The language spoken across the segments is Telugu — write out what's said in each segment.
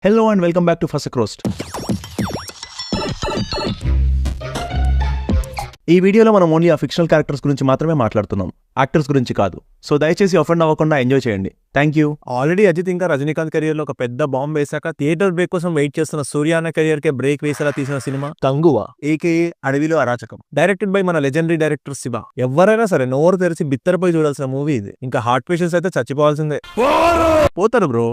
Hello and welcome back to first roast. ఈ వీడియోలో మనం ఓన్లీ ఆ ఫిక్షనల్ క్యారెక్టర్స్ గురించి మాత్రమే మాట్లాడుతున్నాం, యాక్టర్స్ గురించి కాదు. సో దయచేసి అఫెండ్ అవ్వకుండా ఎంజాయ్ చేయండి. Thank you. ఆల్రెడీ అజిత్ ఇంకా రజనీకాంత్ కెరియర్ లో ఒక పెద్ద బాంబ్ వేశాక థియేటర్ బ్రేక్ కోసం వెయిట్ చేస్తున్న సూర్యాన కెరియర్ కే బ్రేక్ వేసేలా తీసిన సినిమా కంగువా, ఏకేఏ అడవిలో అరాచకం. డైరెక్టెడ్ బై మన లెజెండరీ డైరెక్టర్ శివ. ఎవరైనా సరే నోరు తెరిచి బిత్తరపోయి చూడాల్సిన మూవీ ఇది. ఇంకా హార్ట్ పేషెంట్స్ అయితే చచ్చిపోవాల్సిందే. పోతారు బ్రో.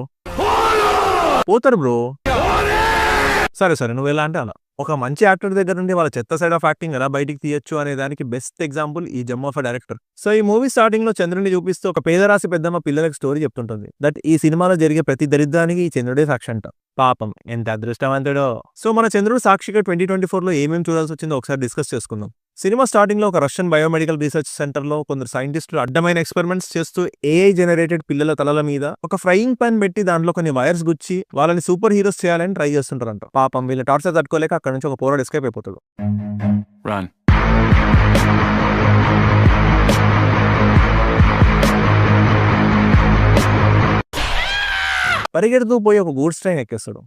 సరే నువ్వు ఎలా అంటే అలా. ఒక మంచి యాక్టర్ దగ్గర నుండి వాళ్ళ చెత్త సైడ్ ఆఫ్ యాక్టింగ్ ఎలా బయటికి తీయొచ్చు అనే దానికి బెస్ట్ ఎగ్జాంపుల్ ఈ జమ్ ఆఫ్ డైరెక్టర్. సో ఈ మూవీ స్టార్టింగ్ లో చంద్రుడిని చూపిస్తూ ఒక పేదరాశి పెద్దమ్మ పిల్లలకి స్టోరీ చెప్తుంటుంది. దట్ ఈ సినిమాలో జరిగే ప్రతి దరిద్రానికి ఈ చంద్రుడే సాక్షి అంట. పాపం ఎంత అదృష్టవంతుడో. సో మన చంద్రుడు సాక్షిగా 2024 లో ఏమేమి చూడాల్సి వచ్చిందో ఒకసారి డిస్కస్ చేసుకుందాం. సినిమా స్టార్టింగ్ లో ఒక రష్యన్ బయోమెడికల్ రీసెర్చ్ సెంటర్ లో కొందరు సైంటిస్టులు అడ్డమైన ఎక్స్పెరిమెంట్స్ చేస్తూ ఏఐ జనరేటెడ్ పిల్లల తలల మీద ఒక ఫ్రైయింగ్ పాన్ పెట్టి దాంట్లో కొన్ని వైర్స్ గుచ్చి వాళ్ళని సూపర్ హీరోస్ చేయాలని ట్రై చేస్తుంటారంట. పాపం వీళ్ళ టార్చర్ తట్టుకోలేక అక్కడ నుంచి ఒక పోరాడు ఎస్కేప్ అయిపోతాడు. పరిగెడుతూ పోయి ఒక గూడ్స్ ట్రైన్ ఎక్కేస్తాడు.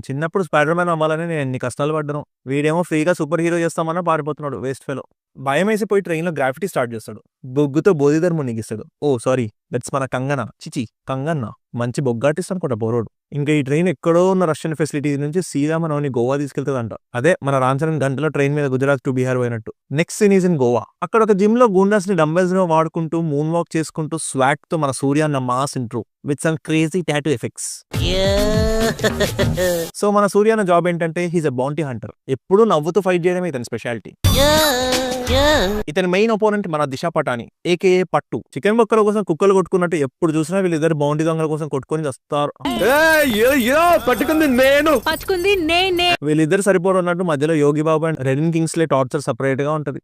చిన్నప్పుడు స్పైడర్ మ్యాన్ అవ్వాలని నేను ఎన్ని కష్టాలు పడ్డాను. వీడేమో ఫ్రీగా సూపర్ హీరో చేస్తామన్నా పారిపోతున్నాడు, వేస్ట్ ఫెలో. భయం వేసిపోయి ట్రైన్ లో గ్రాఫిటీ స్టార్ట్ చేస్తాడు. బొగ్గుతో బోధిధర్ మునిగిస్తాడు. ఓ సారీ, దట్స్ మన కంగనా. కంగన్న మంచి బొగ్గాటిస్ట్ అనుకుంటా పోరోడు. ఇంకా ఈ ట్రైన్ ఎక్కడో ఉన్న రష్యన్ ఫెసిలిటీ నుంచి సీదా మనని గోవా తీసుకెళ్తుందంట. అదే మన రాంచరన్ గంటలో ట్రైన్ మీద గుజరాత్ టు బీహార్ పోయినట్టు. Next scene is in Goa. అక్కడ ఒక జిమ్ లో గూండాస్ ని డంబెల్స్ గా వాడుకుంటూ మూన్ వాక్ చేసుకుంటూ స్వాగ్ తో మన సూర్యాన్న mass intro with some crazy tattoo effects. So మన సూర్యాన్న జాబ్ ఏంటంటే హీస్ అ బౌంటీ హంటర్. ఎప్పుడూ నవ్వుతూ ఫైట్ చేయడమే ఇతని స్పెషాలిటీ. ఇతని మెయిన్ ఒపోనెంట్ మన దిశా పటాని, ఏకేఏ పట్టు. చికెన్ బొక్కల కోసం కుక్కలు కొట్టుకున్నట్టు ఎప్పుడు చూసినా వీళ్ళిద్దరు బౌంటీ దొంగల కోసం కొట్టుకొని వస్తారు. వీళ్ళిద్దరు సరిపోరు అన్నట్టు మధ్యలో Yogi Babu and Redin Kingsley torture separate గా ఉంటది.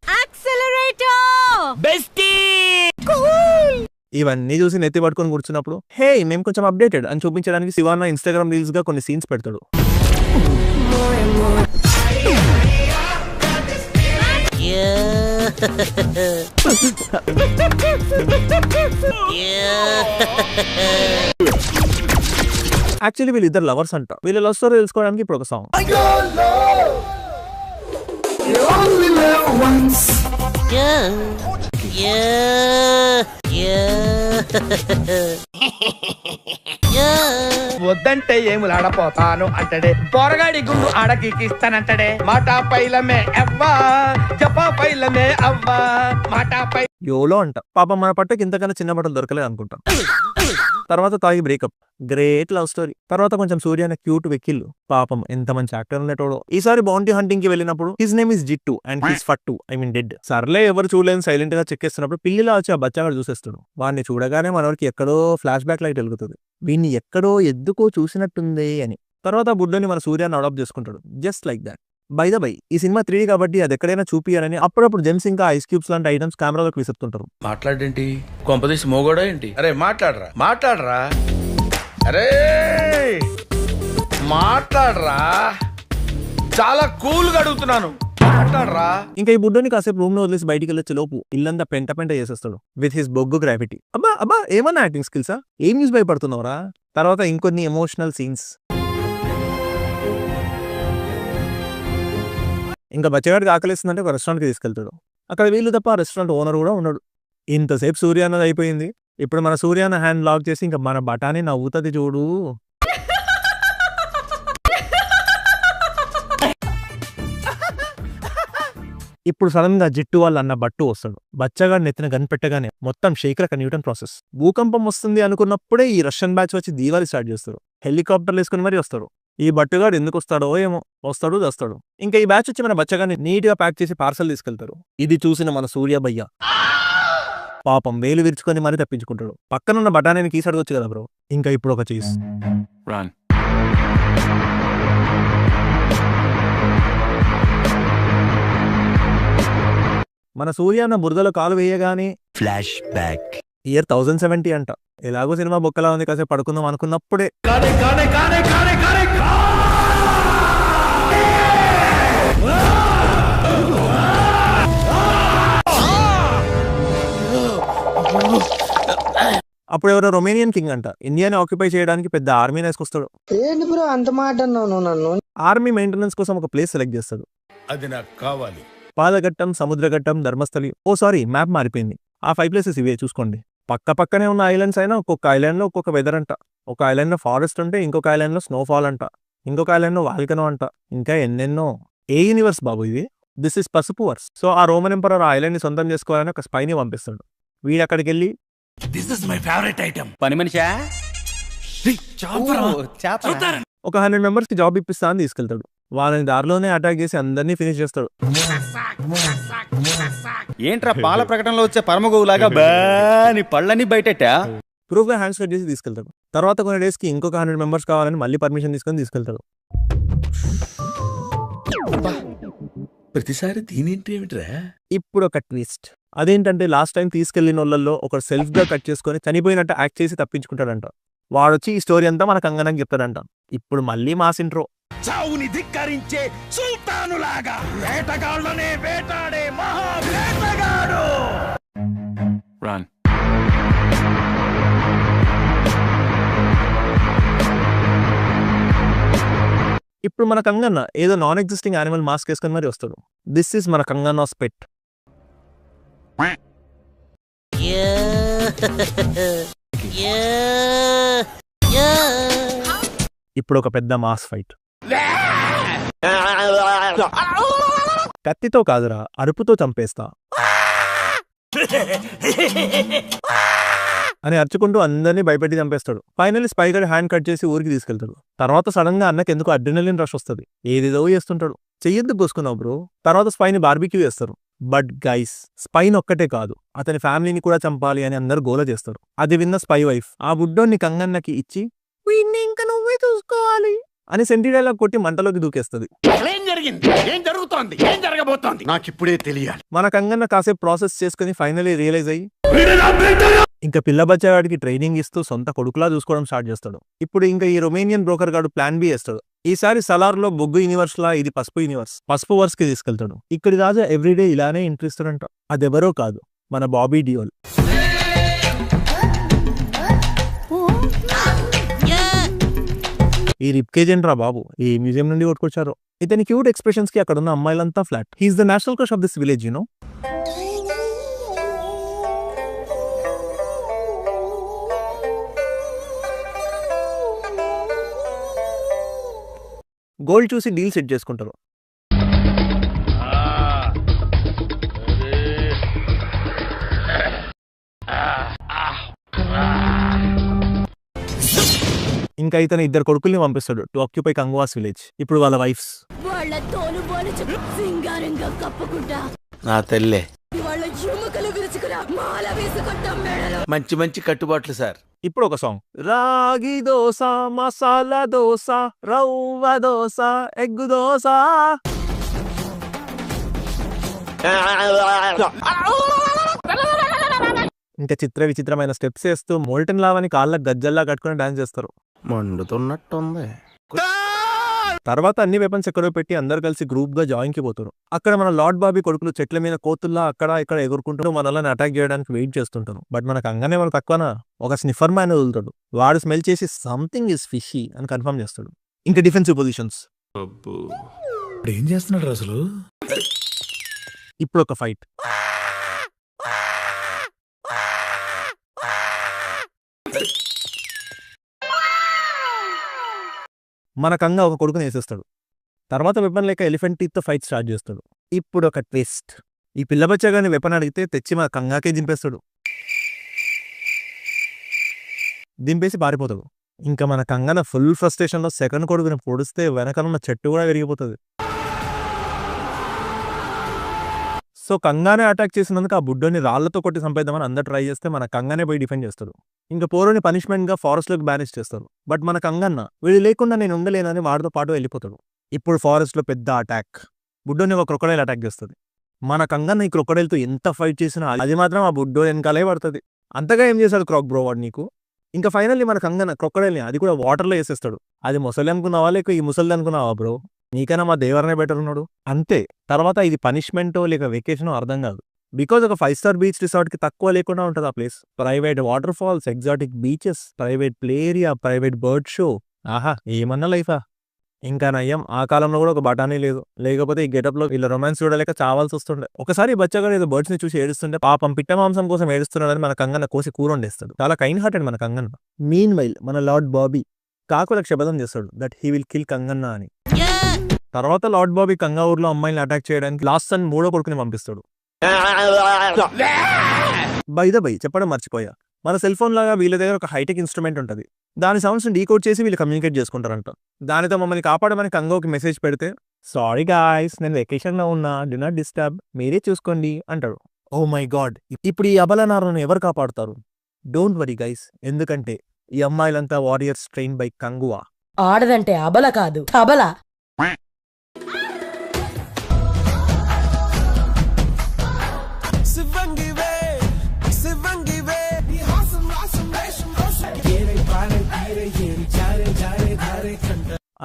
ఇవన్నీ చూసి నెత్తి పట్టుకొని కూర్చున్నప్పుడు హే మేము కొంచెం అప్డేటెడ్ అని చూపించడానికి శివాన్న ఇన్స్టాగ్రామ్ రీల్స్ గా కొన్ని సీన్స్ పెడతాడు. యాక్చువల్లీ వీళ్ళిద్దరు లవర్స్ అంట. వీళ్ళ లవ్ స్టోరీ తెలుసుకోవడానికి ఇప్పుడు ఒక సాంగ్. వద్దంటే ఏములు ఆడపోతాను అంటడే, పొరగాడి గుండు ఆడకిస్తానంటడే. మాటా పైలమే అవ్వా, జపా పైలమే అవ్వా, మాటా పై యోలో అంట. పాపం మన పట్టకి ఇంతకన్నా చిన్న బట్టలు దొరకలేదు అనుకుంటాం. తర్వాత తాగి బ్రేకప్. Great love story. తర్వాత కొంచెం సూర్యాన క్యూట్ వెక్కిళ్ళు. పాపం ఎంత మంచి యాక్టర్ ఉండేటోడో. ఈసారి బౌంటీ హంటింగ్ కి వెళ్ళినప్పుడు his name is Jittu and his ఫట్టు, ఐ మీన్ డెడ్. సర్లే ఎవరు చూడలేని సైలెంట్ గా చెక్కేస్తున్నప్పుడు పిల్లిలా వచ్చి ఆ బచ్చాగాడు చూసేస్తాడు. వాడిని చూడగానే మనవరికి ఎక్కడో ఫ్లాష్ బ్యాక్ లైట్ వెలుగుతుంది. వీడిని ఎక్కడో ఎద్దుకో చూసినట్టుంది అని. తర్వాత బుడ్డని మన సూర్యాన్ని అడాప్ట్ చేసుకుంటాడు. Just like that. By the by ఈ సినిమా 3D కాబట్టి అది ఎక్కడైనా చూపియాలని అప్పుడప్పుడు జెమ్స్ ఇంకా ఐస్ క్యూబ్స్ లాంటి ఐటమ్స్ కెమెరాలోకి విసురుతుంటారు. మాట్లాడేంటి కొంపదీసి మోగోడా ఏంటి? అరే మాట్లాడరా అరే మాట్లాడరా, చాలా కూల్ గా అడుగుతున్నాను, మాట్లాడరా. ఇంకా ఈ బుడ్డని కాసేపు రూమ్ లో వదిలేసి బయటికి వెళ్ళొచ్చే లోపు ఇల్లంతా పెంట చేసేస్తాడు విత్ హిస్ బొగ్గు గ్రావిటీ. అబ్బా ఏమన్నా యాక్టింగ్ స్కిల్సా? ఏం న్యూస్ భయపడుతున్నావురా? తర్వాత ఇంకొన్ని ఎమోషనల్ సీన్స్. ఇంకా బచ్చగాడికి ఆకలిస్తుందంటే ఒక రెస్టారెంట్కి తీసుకెళ్తాడు. అక్కడ వీళ్ళు తప్ప రెస్టారెంట్ ఓనర్ కూడా ఉన్నాడు. ఇంతసేపు సూర్యాన్నది అయిపోయింది. ఇప్పుడు మన సూర్యాన్న హ్యాండ్ లాక్ చేసి ఇంకా మన బఠానీ నవ్వుతుంది చూడు. ఇప్పుడు సడన్ గా జిట్టు వాళ్ళ అన్న బట్టు వస్తాడు. బచ్చగాడు నెత్తిన గన్ పెట్టగానే మొత్తం షేక్ న్యూటన్ ప్రాసెస్. భూకంపం వస్తుంది అనుకున్నప్పుడే ఈ రష్యన్ బ్యాచ్ వచ్చి దీవాలి స్టార్ట్ చేస్తారు. హెలికాప్టర్లు వేసుకుని మరీ వస్తారు. ఈ బట్టుగాడు ఎందుకు వస్తాడో ఏమో, వస్తాడు దస్తాడు. ఇంకా ఈ బ్యాచ్ వచ్చి మన బచ్చగాన్ని నీట్ గా ప్యాక్ చేసి పార్సల్ తీసుకెళ్తారు. ఇది చూసిన మన సూర్య భయ్య పాపం వేలు విరుచుకొని మరీ తప్పించుకుంటాడు. పక్కనున్న బఠానీని కీసి అడగొచ్చు కదా బ్రో. ఇంకా ఇప్పుడు ఒక చీజ్. మన సూర్యాన్న బురదలో కాలు వేయగానే ఫ్లాష్ బ్యాక్. ఇయర్ 1070 అంట. ఎలాగో సినిమా బొక్కలా ఉంది, కాసేపు పడుకుందాం అనుకున్నప్పుడే అప్పుడు ఎవరో రొమేనియన్ కింగ్ అంట ఇండియాని ఆక్యుపై చేయడానికి పెద్ద ఆర్మీని వేసుకొస్తాడు. ఏంటి బ్రో అంత మాట అన్నావు నువ్వు నన్ను? ఆర్మీ మెయింటెనెన్స్ కోసం ఒక ప్లేస్ సెలెక్ట్ చేస్తాడు. అది నాకు కావాలి. పాదఘట్టం, సముద్రఘట్టం, ధర్మస్థలి. మ్యాప్ మారిపోయింది. ఆ 5 ప్లేసెస్ ఇవే చూసుకోండి. పక్కనే ఉన్న ఐలాండ్స్ అయినా ఒక్కొక్క ఐలాండ్ లో ఒక్కొక్క వెదర్ అంట. ఒక ఐలాండ్ లో ఫారెస్ట్ ఉంటే ఇంకొక ఐలాండ్ లో స్నోఫాల్ అంట, ఇంకొక ఐలాండ్ లో వాల్కనో అంట, ఇంకా ఎన్నెన్నో. ఏ యూనివర్స్ బాబు ఇది? దిస్ ఇస్ పసుపు వర్స్. సో ఆ రోమన్ ఎంపరర్ ఆ ఐలాండ్ ని సొంతం చేసుకోవాలని ఒక స్పైని పంపిస్తాడు. వీడు అక్కడికి వెళ్ళి this is my favourite item. పని మనిషా ఒక 100 మెంబర్స్ కి జాబ్ ఇప్పిస్తా అని తీసుకెళ్తాడు. వాళ్ళని దారిలోనే అటాక్ చేసి అందరినీ ఫినిష్ చేస్తాడు. ఏంట్రా పాల ప్రకటనలో వచ్చే పరమగోవులాగా బాని పళ్ళని బయటెట్టా? ప్రూఫ్ గా హ్యాండ్స్ కట్ చేసి తీసుకెళ్తాడు. తర్వాత కొన్ని డేస్ కి ఇంకొక 100 మెంబర్స్ కావాలని మళ్ళీ పర్మిషన్ తీసుకెళ్తాడు. ప్రతిసారి దీనేంటి ఏమిట్రా? ఇప్పుడు ఒక ట్విస్ట్. అదేంటంటే లాస్ట్ టైం తీసుకెళ్లిన వాళ్ళల్లో ఒకరు సెల్ఫ్ గా కట్ చేసుకుని చనిపోయినట్టు యాక్ట్ చేసి తప్పించుకుంటాడంట. వాడొచ్చి ఈ స్టోరీ అంతా మన కంగనకి చెప్తాడంట. ఇప్పుడు మళ్ళీ మాస్ ఇంట్రో. చావుని ధిక్కరించే సుల్తానులాగా వేటగాళ్ళనే వేటాడే మహా వేటగాడు. రన్. ఇప్పుడు మన కంగన్న ఏదో నాన్ ఎగ్జిస్టింగ్ యానిమల్ మాస్క్ వేసుకొని మరి వస్తాడు. దిస్ ఇస్ మన కంగన్నాస్ పెట్. ఇప్పుడు ఒక పెద్ద మాస్ ఫైట్. కత్తితో కాదురా, అరుపుతో చంపేస్తా అని అరుచుకుంటూ అందరినీ భయపెట్టి చంపేస్తాడు. ఫైనల్లీ స్పై గడి హ్యాండ్ కట్ చేసి ఊరికి తీసుకెళ్తాడు. తర్వాత సడన్ గా అన్నకి ఎందుకు అడ్రినలిన్ రష్ వస్తుంది. ఏదేదో చేస్తుంటాడు. చెయ్యొద్దు కోసుకున్నావు బ్రో. తర్వాత స్పైని బార్బిక్యూ చేస్తారు. బట్ గైస్, స్పైన్ ఒక్కటే కాదు, అతని ఫ్యామిలీని కూడా చంపాలి అని అందరు గోల చేస్తారు. అది విన్న స్పై వైఫ్ ఆ బుడ్డోన్ని కంగన్నకి ఇచ్చి వీడిని ఇంకా నువ్వే చూసుకోవాలి అని సెంటి డైలాగ్ కొట్టి మంటలోకి దూకేస్తుంది. ఏం జరిగింది? ఏం జరుగుతోంది? ఏం జరగబోతోంది? నాకిప్పుడే తెలియాలి. మన కంగన్న కాసేపు ప్రాసెస్ చేసుకుని ఫైనలీ రియలైజ్ అయ్యి ఇంకా పిల్ల బచ్చాగాడికి ట్రైనింగ్ ఇస్తూ సొంత కొడుకులా చూసుకోవడం స్టార్ట్ చేస్తాడు. ఇప్పుడు ఇంకా ఈ రొమేనియన్ బ్రోకర్ గాడు ప్లాన్ బి వేస్తాడు. ఈసారి సలార్ లో బొగ్గు యూనివర్స్ లా ఇది పసుపు యూనివర్స్. పసుపు వర్స్ కి తీసుకెళ్తాడు. ఇక్కడి రాజా ఎవ్రీడే ఇలానే ఇంట్రెస్టెడ్. అదెవరో కాదు, మన బాబీ డియోల్. ఈ రిప్కేజెంట్ రా బాబు, ఈ మ్యూజియం నుండి కొట్టుకొచ్చారు. ఇతని క్యూట్ ఎక్స్ప్రెషన్స్ కి అక్కడ ఉన్న అమ్మాయిలంతా flat. He's the national crush of this village, you know. Gold చూసి డీల్ సెట్ చేసుకుంటారు. ఇంకా ఇతను 2 కొడుకుల్ని పంపిస్తాడు టు ఆక్యుపై కంగ్వాస్ విలేజ్. ఇప్పుడు వాళ్ళ వైఫ్స్ వాళ్ళ తోలు బోలు సింగారంగా కప్పుకుంటా నా తల్లే. వాళ్ళ జుమ్మకలు విరుచుకురా మాల వేసుకుంటాం మేడలో. మంచి మంచి కట్టుబాట్లు సార్. ఇప్పుడు ఒక సాంగ్. రాగి దోశ, మసాలా దోశ, రవ్వ దోశ, ఎగ్గు దోశ. ఇంకా చిత్ర విచిత్రమైన స్టెప్స్ వేస్తూ మోల్టన్ లావని కాళ్ళ గజ్జల్లా కట్టుకుని డాన్స్ చేస్తారు. మండుతున్నట్టుంది. తర్వాత అన్ని వెపన్స్ ఎక్కడో పెట్టి అందరు కలిసి గ్రూప్ గా జాయిన్ కి పోతారు. అక్కడ మన లార్డ్ బాబీ కొడుకులు చెట్ల మీద కోతుల్లా అక్కడ ఇక్కడ ఎగురుకుంటూ మనల్ని అటాక్ చేయడానికి వెయిట్ చేస్తుంటారు. బట్ మనకు అంగానే మనకు తక్కువనా ఒక స్నిఫర్ మ్యాన్ వదులుతాడు. వాడు స్మెల్ చేసి సంథింగ్ ఇస్ ఫిషీ అని కన్ఫర్మ్ చేస్తాడు. ఇంకా డిఫెన్సివ్ పొజిషన్స్. ఏం చేస్తున్నాడు అసలు? ఇప్పుడు ఒక ఫైట్. మన కంగా ఒక కొడుకుని వేసేస్తాడు. తర్వాత వెపన్ లేక ఎలిఫెంట్ టీత్ ఫైట్ స్టార్ట్ చేస్తాడు. ఇప్పుడు ఒక ట్విస్ట్. ఈ పిల్లబచ్చగాని వెపన్ అడిగితే తెచ్చి మన కంగాకే దింపేస్తాడు. దింపేసి పారిపోతాడు. ఇంకా మన కంగన ఫుల్ ఫ్రస్ట్రేషన్ లో సెకండ్ కొడుకుని పొడిస్తే వెనకనున్న చెట్టు కూడా విరిగిపోతుంది. సో కంగానే అటాక్ చేసినందుకు ఆ బుడ్డోని రాళ్లతో కొట్టి చంపేద్దామని అందరు ట్రై చేస్తే మన కంగానే పోయి డిఫెండ్ చేస్తాడు. ఇంకా పోరుని పనిష్మెంట్ గా ఫారెస్ట్ లోకి బ్యానిష్ చేస్తారు. బట్ మన కంగన్న వీళ్ళు లేకుండా నేను ఉండలేనని వాడితో పాటు వెళ్ళిపోతాడు. ఇప్పుడు ఫారెస్ట్ లో పెద్ద అటాక్. బుడ్డోని ఒక క్రొకడైల్ అటాక్ చేస్తుంది. మన కంగన్న ఈ క్రొకడైల్ తో ఎంత ఫైట్ చేసినా అది మాత్రం ఆ బుడ్డో వెనకాలే పడుతుంది. అంతగా ఏం చేశాడు క్రాక్ బ్రో వాడు నీకు. ఇంకా ఫైనల్లీ మన కంగన్న క్రొకడైల్ని అది కూడా వాటర్లో వేసేస్తాడు. అది ముసలి అనుకున్నావా లేక ఈ ముసలిది అనుకున్నావా బ్రో? నీకైనా మా దేవరనే బెటర్ ఉన్నాడు అంతే. తర్వాత ఇది పనిష్మెంటో లేక వెకేషనో అర్థం కాదు. బికాజ్ ఒక 5-star బీచ్ రిసార్ట్ కి తక్కువ లేకుండా ఉంటుంది ఆ place. Private waterfalls, exotic beaches, private play area, private bird show. ఆహా ఏమన్నా లైఫా. ఇంకా నయ్యం ఆ కాలంలో కూడా ఒక బఠానీ లేదు, లేకపోతే ఈ గెటప్ లో వీళ్ళ రొమాన్స్ చూడలేక చావాల్సి వస్తుండే. ఒకసారి బచ్చగాడు ఏదో బర్డ్స్ ని చూసి ఏడుస్తుంటే పాపం పిట్ట మాంసం కోసం ఏడుస్తున్నాడని మన కంగన్న కోసి కూర వండేస్తాడు. చాలా కైండ్ హార్టెడ్ మన కంగన్న. మీన్ వైల్ మన లార్డ్ బాబీ కాకులకు శపథం చేస్తాడు దట్ హీ విల్ కిల్ కంగన్న అని. తర్వాత లార్డ్ బాబీ కంగా ఊర్లో అమ్మాయిని అటాక్ చేయడానికి లాస్ట్ సన్ మూడో కొడుకుని పంపిస్తాడు. బై చెప్పడం మర్చిపోయా, మన సెల్ ఫోన్ లాగా వీళ్ళ దగ్గర ఒక హైటెక్ ఇన్స్ట్రుమెంట్ ఉంటుంది. దాని సౌండ్స్ డీకోడ్ చేసి వీళ్ళు కమ్యూనికేట్ చేసుకుంటారంట. దానితో మమ్మల్ని కాపాడమని కంగోకి మెసేజ్ పెడితే సారీ గాయ్స్ నేను వెకేషన్ లో ఉన్నా, డు నాట్ డిస్టర్బ్, మీరే చూసుకోండి అంటాడు. ఓ మై గాడ్, ఇప్పుడు ఈ అబలనారను ఎవరు కాపాడుతారు? డోంట్ వరీ గైస్, ఎందుకంటే ఈ అమ్మాయిలంతా వారియర్స్ ట్రైన్ బై కంగువా. ఆడదంటే అబల కాదు తబల.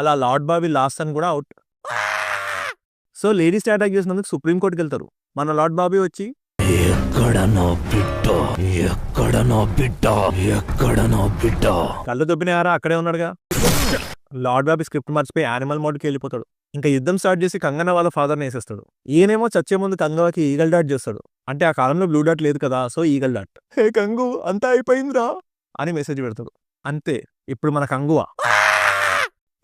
అలా లార్డ్ బాబీ లాస్ట్ అని కూడా అవుట్. సో లేడీస్ అటాక్ చేసినందుకు సుప్రీం కోర్టుకి వెళ్తారు. మన లార్డ్ బాబీ వచ్చి కళ్ళు దొబ్బినారా అక్కడే ఉన్నాడుగా. లార్డ్ బాబీ స్క్రిప్ట్ మర్చిపోయి యానిమల్ మోడ్కి వెళ్ళిపోతాడు. ఇంకా యుద్ధం స్టార్ట్ చేసి కంగన్న వాళ్ళ ఫాదర్ని వేసేస్తాడు. ఈయనేమో చచ్చే ముందు కంగవకి ఈగల్ డాట్ చేస్తాడు. అంటే ఆ కాలంలో బ్లూ డాట్ లేదు కదా, సో ఈగల్ డాట్. హే కంగు అంతా అయిపోయిందిరా అని మెసేజ్ పెడతాడు. అంతే, ఇప్పుడు మన కంగువా.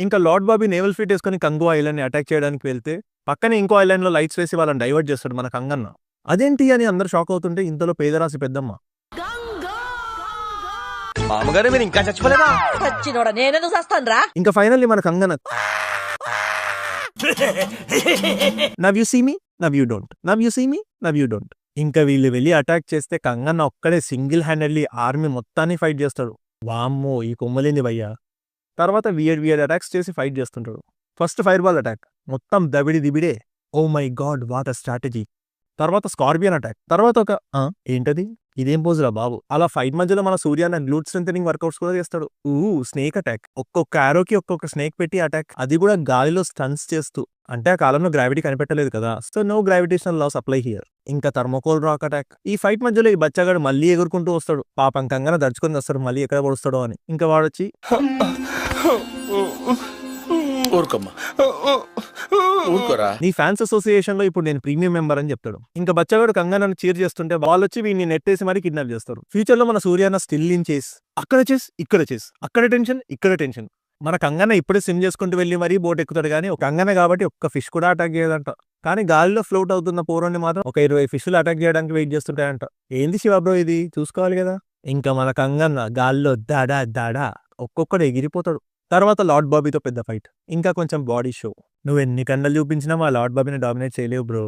ఇంకా లార్డ్ బాబీ నేవల్ ఫ్లీట్ వేసుకుని కంగువా ఐలాండ్ ని అటాక్ చేయడానికి వెళ్తే పక్కనే ఇంకో ఐలాండ్ లో లైట్స్ వేసి వాళ్ళని డైవర్ట్ చేస్తాడు మన కంగన్న. అదేంటి అని అందరు షాక్ అవుతుంటే ఇంతలో పేదరాశి పెద్దమ్మ ఇంకా ఫైనల్లీ మన కంగన్న now you see me now you don't, now you see me now you don't. ఇంకా వీళ్ళు వెళ్ళి అటాక్ చేస్తే కంగన్న ఒక్కడే సింగిల్ హ్యాండెడ్లీ ఆర్మీ మొత్తాన్ని ఫైట్ చేస్తాడు. వామ్మో ఈ కొమ్మలేంది భయ్యా. తర్వాత వియర్డ్ అటాక్స్ చేసి ఫైట్ చేస్తుంటాడు. ఫస్ట్ ఫైర్ బాల్ అటాక్ మొత్తం దబిడి దిబిడే. Oh my god what a strategy. తర్వాత స్కార్పియన్ అటాక్. తర్వాత ఒక ఏంటది ఇదేం పోజురా బాబు. అలా ఫైట్ మధ్యలో మన సూర్యాన్న గ్లూట్ స్ట్రెంథెనింగ్ వర్కౌట్స్ కూడా చేస్తాడు. స్నేక్ అటాక్, ఒక్కొక్క ఆరోకి ఒక్కొక్క స్నేక్ పెట్టి అటాక్, అది కూడా గాలిలో స్టన్స్ చేస్తూ. అంటే ఆ కాలంలో గ్రావిటీ కనిపెట్టలేదు కదా, so no gravitational laws apply here. ఇంకా థర్మోకోల్ రాక్ అటాక్. ఈ ఫైట్ మధ్యలో ఈ బచ్చగాడు మళ్ళీ ఎగురుకుంటూ వస్తాడు. పాపం కంగన దడుచుకొని వస్తాడు మళ్ళీ ఎక్కడ పడుస్తాడో అని. ఇంకా వాడొచ్చి నీ ఫ్యాన్స్ అసోసియేషన్ లో ఇప్పుడు నేను ప్రీమియం మెంబర్ అని చెప్తాడు. ఇంకా బచ్చగాడు కంగనను చీర్ చేస్తుంటే వాళ్ళు వచ్చి వీడిని నెట్టేసి మరీ కిడ్నాప్ చేస్తారు. ఫ్యూచర్ లో మన సూర్యాన్న స్టిల్ ఇన్ చేస్, అక్కడ చేస్ ఇక్కడ చేస్, అక్కడ టెన్షన్ ఇక్కడ టెన్షన్. మన కంగన్న ఇప్పుడే స్విమ్ చేసుకుంటూ వెళ్ళి మరీ బోట్ ఎక్కుతాడు కానీ ఒక కంగన కాబట్టి ఒక్క ఫిష్ కూడా అటాక్ చేయదంట. కానీ గాలిలో ఫ్లోట్ అవుతున్న పోరోని మాత్రం ఒక 20 ఫిష్లు అటాక్ చేయడానికి వెయిట్ చేస్తుంటాయంట. ఏంది శివ బ్రో ఇది, చూసుకోవాలి కదా. ఇంకా మన కంగన్న గాల్లో దాడా దాడా ఒక్కొక్కడు ఎగిరిపోతాడు. తర్వాత లార్డ్ బాబీతో పెద్ద ఫైట్, ఇంకా కొంచెం బాడీ షో. నువ్వు ఎన్ని కండలు చూపించినా మా లార్డ్ బాబీని డామినేట్ చేయలేవు బ్రో.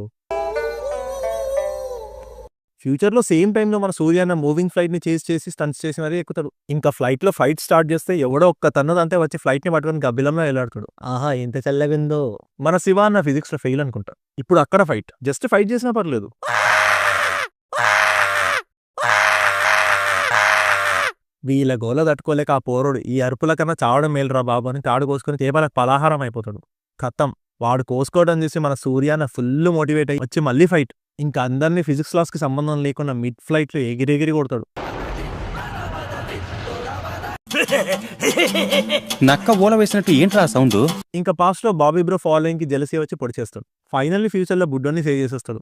ఫ్యూచర్ లో సేమ్ టైంలో మన సూర్యాన్న మూవింగ్ ఫ్లైట్ ని చేసి స్టంట్స్ చేసి మరీ ఎక్కుతాడు. ఇంకా ఫ్లైట్ లో ఫైట్ స్టార్ట్ చేస్తే ఎవడో ఒక్క తన్నదంతే వచ్చి ఫ్లైట్ ని పట్టుకొని గబ్బిలంలో వెళ్ళాడుతాడు. ఆహా ఎంత చల్లగిందో. మన శివ అన్న ఫిజిక్స్ లో ఫెయిల్ అనుకుంటా. ఇప్పుడు అక్కడ ఫైట్, జస్ట్ ఫైట్ చేసినా పర్లేదు. వీళ్ళ గోల తట్టుకోలేక ఆ పోరోడు ఈ అరుపుల కన్నా చావడం మేలురా బాబు అని తాడు కోసుకుని చేపలకు పలాహారం అయిపోతాడు. ఖతం, వాడు కోసుకోవడం చూసి మన సూర్యాన్న ఫుల్ మోటివేట్ అయ్యి వచ్చి మళ్ళీ ఫైట్. ఇంకా అందరినీ ఫిజిక్స్ లాస్ కి సంబంధం లేకుండా మిడ్ ఫ్లైట్ లో ఎగిరెగిరి కొడతాడు. నక్క ఓల వేసినట్టు ఏంట్రా సౌండ్. ఇంకా పాస్ట్ లో బాబీ బ్రో ఫాలోయింగ్ కి జెలసీ వచ్చి పొడి చేస్తాడు. ఫైనల్లీ ఫ్యూచర్ లో బుడ్డోని సేవ్ చేసేస్తాడు.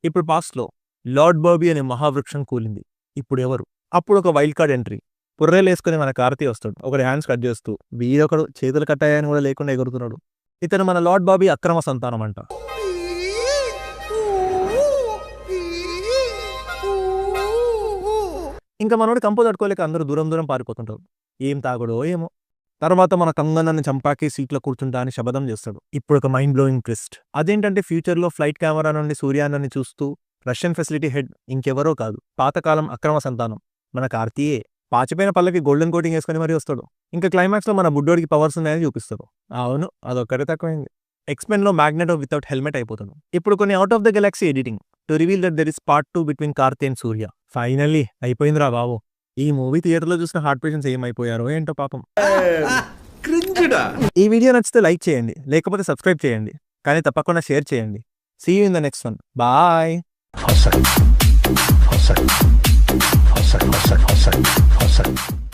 ఇప్పుడు పాస్ట్ లో లార్డ్ బాబీ అనే మహావృక్షం కూలింది. ఇప్పుడు ఎవరు? అప్పుడు ఒక వైల్డ్ కార్డ్ ఎంట్రీ. పుర్రేలేసుకుని మన కార్తీ వస్తాడు. ఒకటి హ్యాండ్స్ కట్ చేస్తూ, వీరొకడు చేతులు కట్టాయని కూడా లేకుండా ఎగురుతున్నాడు. ఇతను మన లార్డ్ బాబీ అక్రమ సంతానం అంట. ఇంకా మనోడు కంపు తట్టుకోలేక అందరూ దూరం దూరం పారిపోతుంటారు. ఏం తాగుడో ఏమో. తర్వాత మన కంగనాన్ని చంపాకి సీట్లో కూర్చుంటా అని శబదం చేస్తాడు. ఇప్పుడు ఒక మైండ్ బ్లోయింగ్ ట్విస్ట్. అదేంటంటే ఫ్యూచర్ లో ఫ్లైట్ కెమెరా నుండి సూర్యాన్నని చూస్తూ రష్యన్ ఫెసిలిటీ హెడ్ ఇంకెవరో కాదు, పాతకాలం అక్రమ సంతానం మన కార్తీయే. పాచిపోయిన పళ్ళకి గోల్డెన్ కోటింగ్ వేసుకుని మరీ వస్తాడు. ఇంకా క్లైమాక్స్ లో మన బుడ్డోడికి పవర్స్ ఉన్నాయని చూపిస్తారు. అవును, అదొక్కడే తక్కువైంది. ఎక్స్‌మెన్ లో మ్యాగ్నెటో వితౌట్ హెల్మెట్ అయిపోతాడు. ఇప్పుడు కొన్ని out of the Galaxy editing to reveal that there is part 2 between Karthi and Surya. Finally అయిపోయిందిరా బాబు. ఈ మూవీ థియేటర్ లో చూసిన హార్ట్ పేషెంట్స్ ఏమైపోయారో ఏంటో పాపం. ఈ వీడియో నచ్చితే లైక్ చేయండి, లేకపోతే సబ్స్క్రైబ్ చేయండి. కానీ తప్పకుండా షేర్ చేయండి. See you in the next one. Bye. hustle, hustle, hustle, hustle, hustle, hustle.